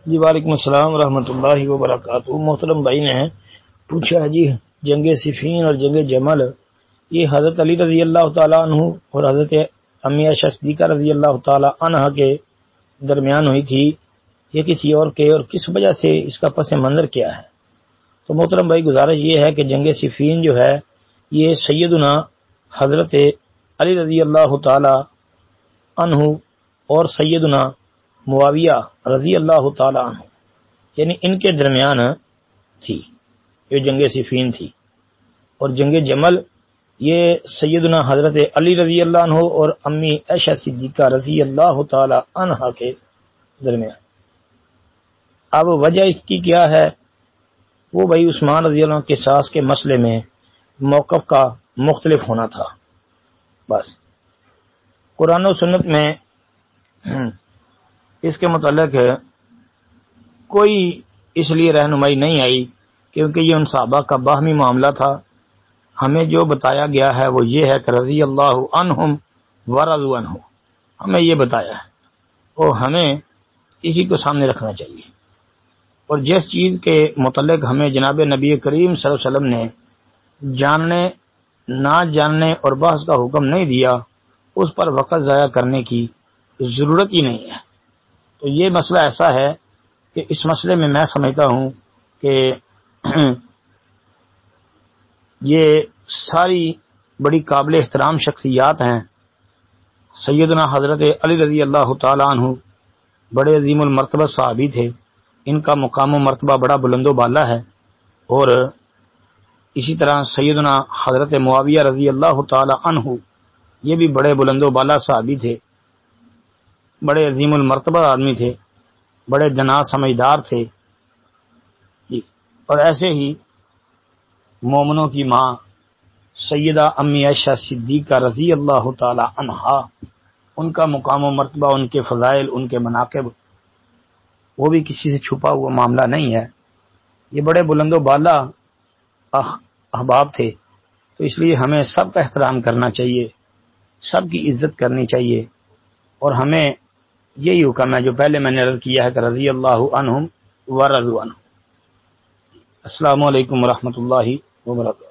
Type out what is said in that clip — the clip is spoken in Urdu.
جی وعلیکم السلام ورحمۃ اللہ وبرکاتہ۔ محترم بھائی نے پوچھا ہے جی جنگ صفین اور جنگ جمل یہ حضرت علی رضی اللہ تعالیٰ عنہ اور حضرت امی عائشہ صدیقہ رضی اللہ تعالیٰ عنہ کے درمیان ہوئی تھی، یہ کسی اور کے اور کس وجہ سے اس کا پس منظر کیا ہے؟ تو محترم بھائی گزارش یہ ہے کہ جنگ صفین جو ہے یہ سیدنا حضرت علی رضی اللہ تعالی عنہ اور سیدنا معاویہ رضی اللہ تعالی عنہ یعنی ان کے درمیان تھی، یہ جنگ صفین تھی۔ اور جنگ جمل یہ سیدنا حضرت علی رضی اللہ عنہ اور امی عائشہ صدیقہ رضی اللہ تعالی عنہ کے درمیان۔ اب وجہ اس کی کیا ہے؟ وہ بھائی عثمان رضی اللہ عنہ کے قصاص کے مسئلے میں موقف کا مختلف ہونا تھا، بس۔ قرآن و سنت میں اس کے متعلق کوئی اس لیے رہنمائی نہیں آئی کیونکہ یہ ان صحابہ کا باہمی معاملہ تھا۔ ہمیں جو بتایا گیا ہے وہ یہ ہے کہ رضی اللہ عنہم ورضوا عنہ، ہمیں یہ بتایا ہے اور ہمیں اسی کو سامنے رکھنا چاہیے۔ اور جس چیز کے متعلق ہمیں جناب نبی کریم صلی اللہ علیہ وسلم نے جاننے نہ جاننے اور بحث کا حکم نہیں دیا، اس پر وقت ضائع کرنے کی ضرورت ہی نہیں ہے۔ تو یہ مسئلہ ایسا ہے کہ اس مسئلے میں میں سمجھتا ہوں کہ یہ ساری بڑی قابل احترام شخصیات ہیں۔ سیدنا حضرت علی رضی اللہ تعالی عنہ بڑے عظیم المرتبہ صحابی تھے، ان کا مقام و مرتبہ بڑا بلند و بالا ہے۔ اور اسی طرح سیدنا حضرت معاویہ رضی اللہ تعالی عنہ یہ بھی بڑے بلند و بالا صحابی تھے، بڑے عظیم المرتبہ آدمی تھے، بڑے دنا سمجھدار تھے جی۔ اور ایسے ہی مومنوں کی ماں سیدہ امی عائشہ صدیقہ رضی اللہ تعالی عنہا، ان کا مقام و مرتبہ، ان کے فضائل، ان کے مناقب، وہ بھی کسی سے چھپا ہوا معاملہ نہیں ہے۔ یہ بڑے بلند و بالا احباب تھے، تو اس لیے ہمیں سب کا احترام کرنا چاہیے، سب کی عزت کرنی چاہیے۔ اور ہمیں یہی حکم ہے جو پہلے میں نے عرض کیا ہے کہ رضی اللہ عنہم ورضوا عنہ۔ السلام علیکم ورحمۃ اللہ وبرکاتہ۔